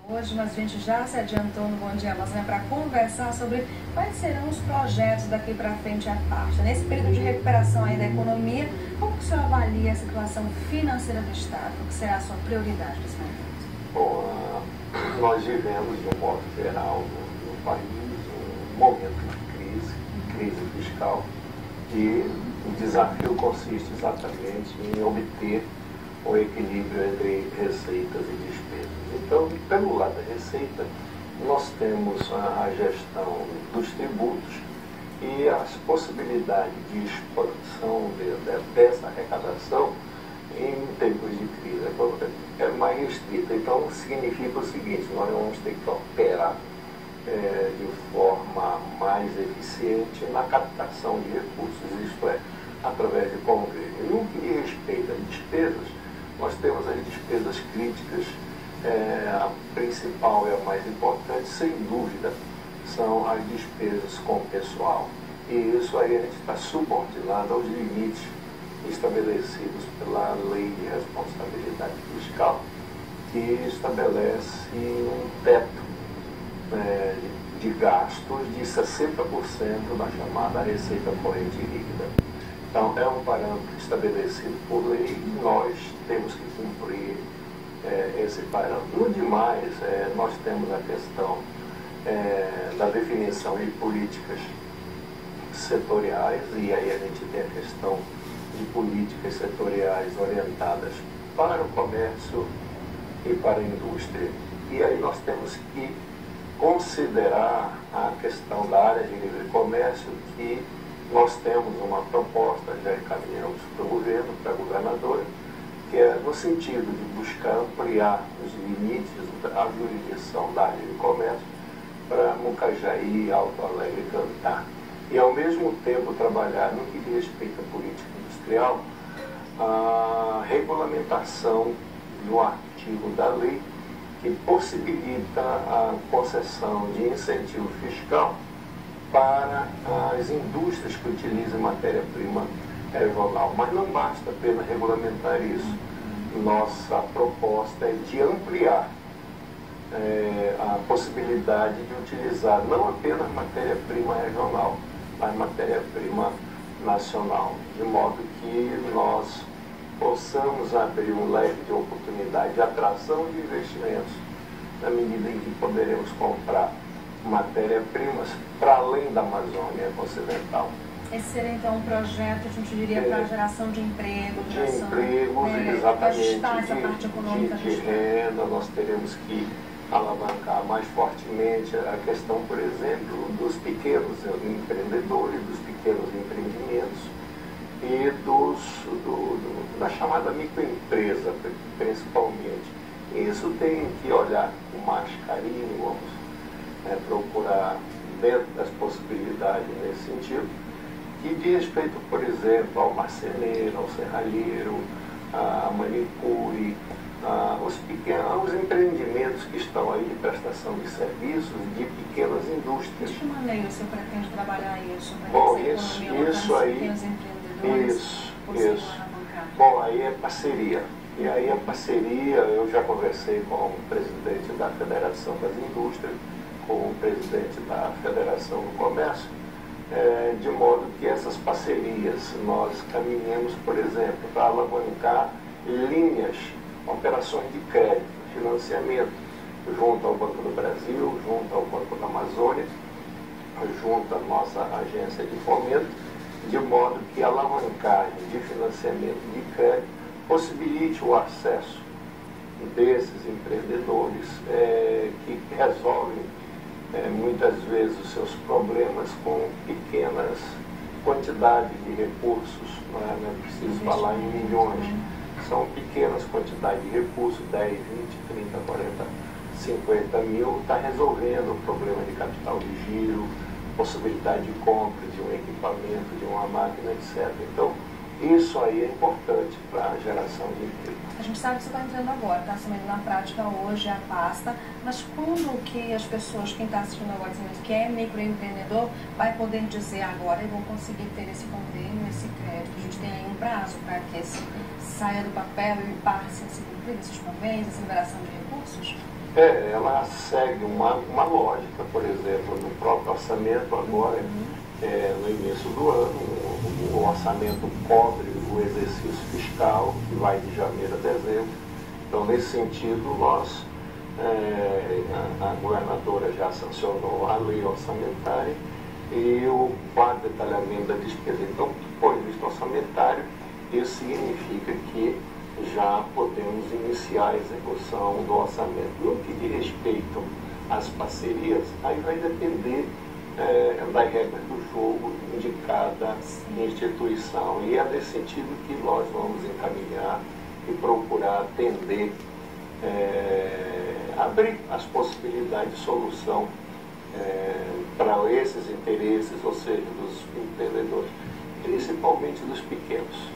Hoje, mas a gente já se adiantou no Bom Dia Amazônia para conversar sobre quais serão os projetos daqui para frente à pasta. Nesse período de recuperação aí da economia, como que o senhor avalia a situação financeira do Estado? O que será a sua prioridade nesse momento? Bom, nós vivemos, de um modo geral, no país, um momento de crise fiscal, e o desafio consiste exatamente em obter o equilíbrio entre receitas e despesas. Então, pelo lado da receita, nós temos a gestão dos tributos e as possibilidades de expansão dessa arrecadação em tempos de crise é mais restrita. Então, significa o seguinte: nós vamos ter que operar de forma mais eficiente na captação de recursos, isto é, através de convênio. No que diz respeito às despesas, nós temos as despesas críticas. A principal e a mais importante, sem dúvida, são as despesas com o pessoal. E isso aí a gente está subordinado aos limites estabelecidos pela Lei de Responsabilidade Fiscal, que estabelece um teto de gastos de 60% da chamada receita corrente líquida. Então, é um parâmetro estabelecido por lei e nós temos que cumprir esse parâmetro. No demais, nós temos a questão da definição de políticas setoriais, e aí a gente tem a questão de políticas setoriais orientadas para o comércio e para a indústria. E aí nós temos que considerar a questão da área de livre comércio, que nós temos uma proposta, já encaminhamos para o governo, para a governadora, que é no sentido de buscar ampliar os limites da jurisdição da área de comércio para Mucajaí, Alto Alegre e Cantar. E, ao mesmo tempo, trabalhar no que diz respeito à política industrial, a regulamentação do artigo da lei que possibilita a concessão de incentivo fiscal para as indústrias que utilizam matéria-prima regional. Mas não basta apenas regulamentar isso. Nossa proposta é de ampliar a possibilidade de utilizar não apenas matéria-prima regional, mas matéria-prima nacional, de modo que nós possamos abrir um leque de oportunidade de atração de investimentos, na medida em que poderemos comprar matéria-primas para além da Amazônia Ocidental. Esse seria, então, um projeto, a gente diria, para a geração de emprego, exatamente, ajustar essa parte econômica de renda. Nós teremos que alavancar mais fortemente a questão, por exemplo, dos pequenos empreendedores, dos pequenos empreendimentos e da chamada microempresa, principalmente. Isso tem que olhar com mais carinho, vamos procurar dentro das possibilidades nesse sentido, que diz respeito, por exemplo, ao marceneiro, ao serralheiro, à manicure, aos empreendimentos que estão aí de prestação de serviços, de pequenas indústrias. De que maneira o senhor pretende trabalhar isso? Bom, isso aí, isso. Bom, aí é parceria. E aí a parceria, eu já conversei com o presidente da Federação das Indústrias, com o presidente da Federação do Comércio, de modo que essas parcerias nós caminhamos, por exemplo, para alavancar linhas, operações de crédito, financiamento, junto ao Banco do Brasil, junto ao Banco da Amazônia, junto à nossa agência de fomento, de modo que a alavancagem de financiamento de crédito possibilite o acesso desses empreendedores que resolvem muitas vezes os seus problemas com pequenas quantidades de recursos, não é preciso falar em milhões, são pequenas quantidades de recursos, 10, 20, 30, 40, 50 mil, está resolvendo o problema de capital de giro, possibilidade de compra de um equipamento, de uma máquina, etc. Então, isso aí é importante para a geração de emprego. A gente sabe que você está entrando agora, está assumindo na prática hoje a pasta, mas quando que as pessoas, quem está assistindo agora, que é microempreendedor, vai poder dizer agora eu vou conseguir ter esse convênio, esse crédito? A gente tem aí um prazo para que saia do papel e passe a se cumprir esses convênios, essa liberação de recursos? Ela segue uma lógica, por exemplo, no próprio orçamento agora, no início do ano, o orçamento cobre o exercício fiscal, que vai de janeiro a dezembro. Então, nesse sentido, a governadora já sancionou a lei orçamentária e o quadro de detalhamento da despesa. Então, do ponto de vista orçamentário, isso significa que já podemos iniciar a execução do orçamento. No que diz respeito às parcerias, aí vai depender das regras do jogo de cada instituição. E é nesse sentido que nós vamos encaminhar e procurar atender, abrir as possibilidades de solução para esses interesses, ou seja, dos empreendedores, principalmente dos pequenos.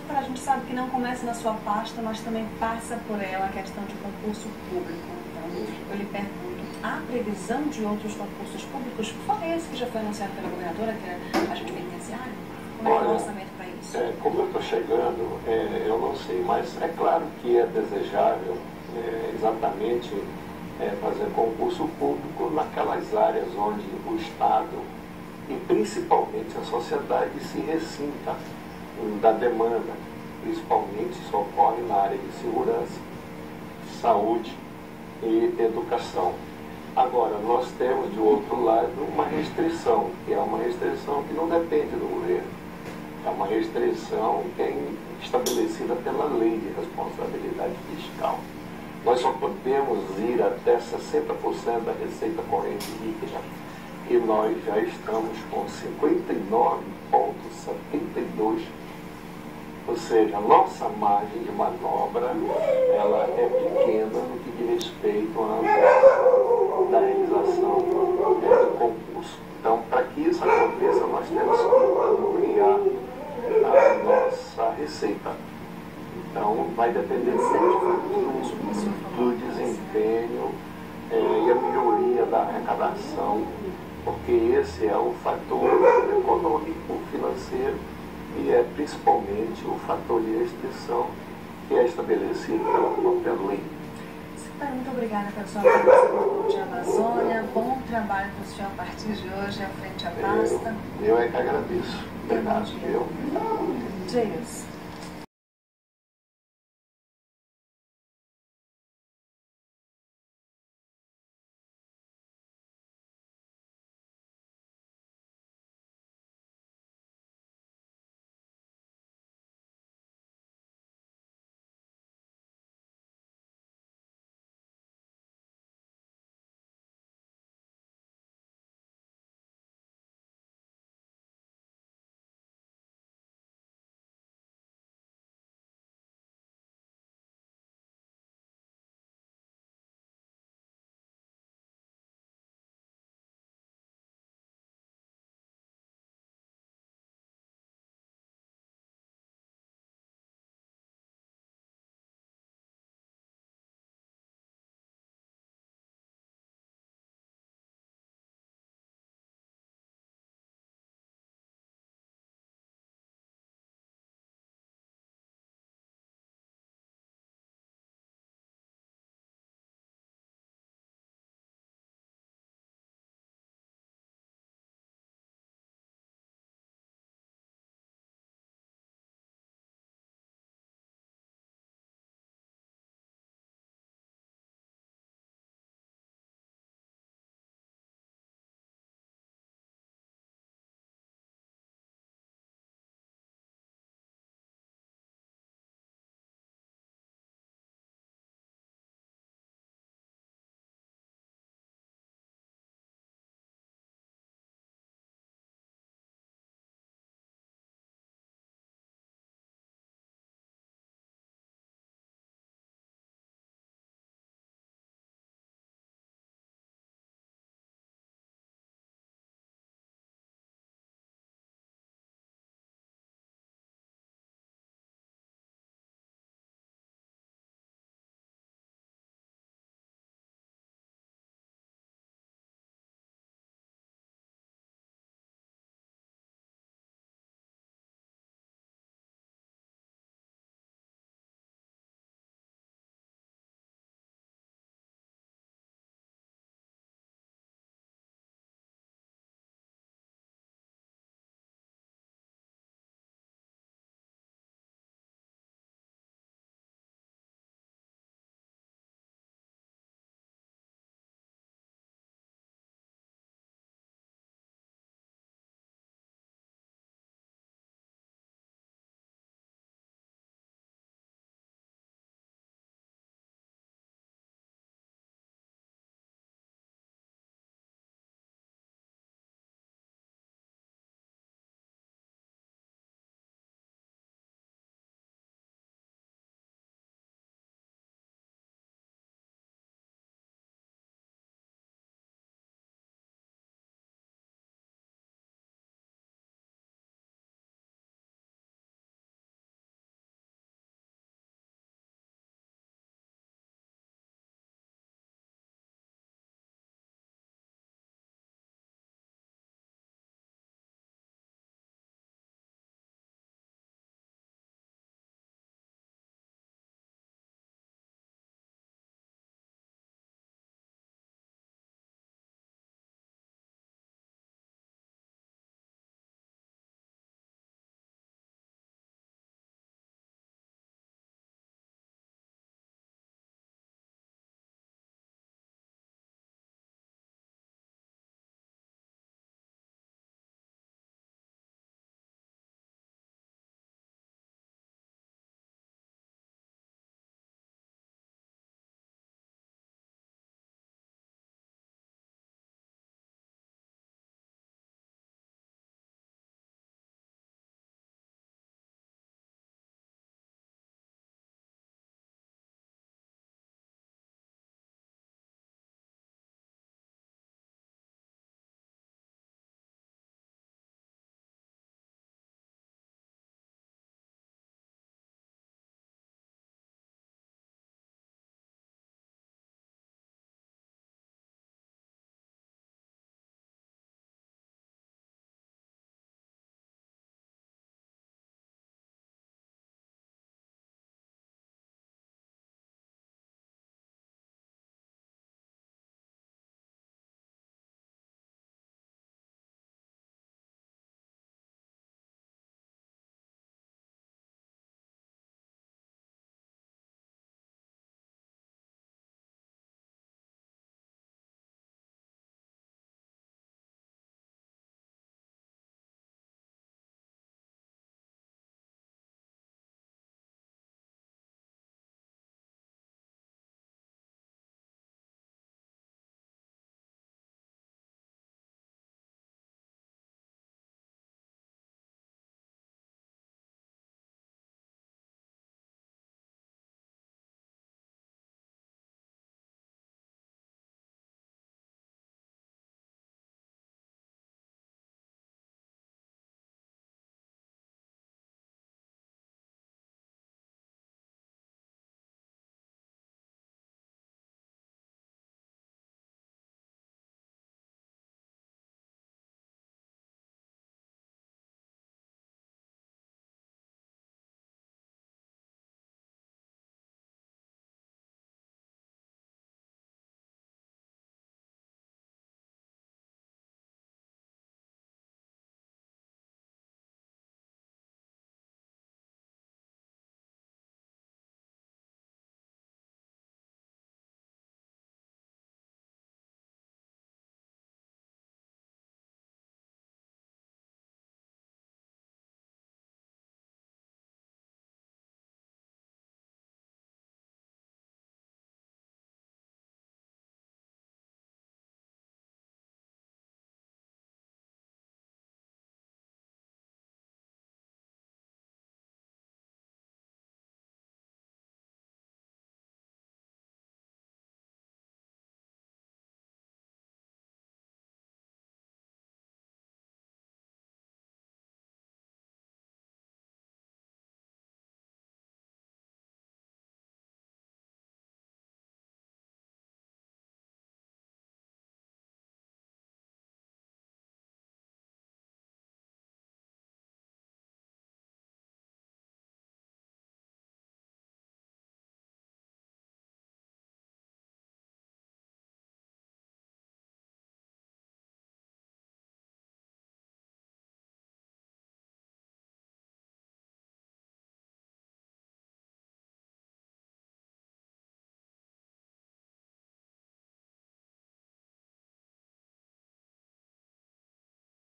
A gente sabe que não começa na sua pasta, mas também passa por ela a questão de concurso público. Então, eu lhe pergunto, há previsão de outros concursos públicos? Fora esse que já foi anunciado pela governadora, que é agente penitenciário? Como é que é o orçamento para isso? Como eu estou chegando, eu não sei, mas é claro que é desejável exatamente fazer concurso público naquelas áreas onde o Estado e principalmente a sociedade se ressinta da demanda, principalmente isso ocorre na área de segurança, saúde e educação. Agora, nós temos de outro lado uma restrição, que é uma restrição que não depende do governo, é uma restrição que é estabelecida pela lei de responsabilidade fiscal. Nós só podemos ir até 60% da receita corrente líquida e nós já estamos com 59,72%. Ou seja, a nossa margem de manobra ela é pequena no que diz respeito da realização do concurso. Então, para que isso aconteça, nós temos que ampliar a nossa receita. Então, vai depender do desempenho e a melhoria da arrecadação, porque esse é o fator econômico, financeiro, e é principalmente o fator de restrição que é estabelecido pela própria lei. Muito obrigada pela sua participação de Amazônia. Bom trabalho para o senhor a partir de hoje, à frente à pasta. Eu é que agradeço. Obrigado. Deus.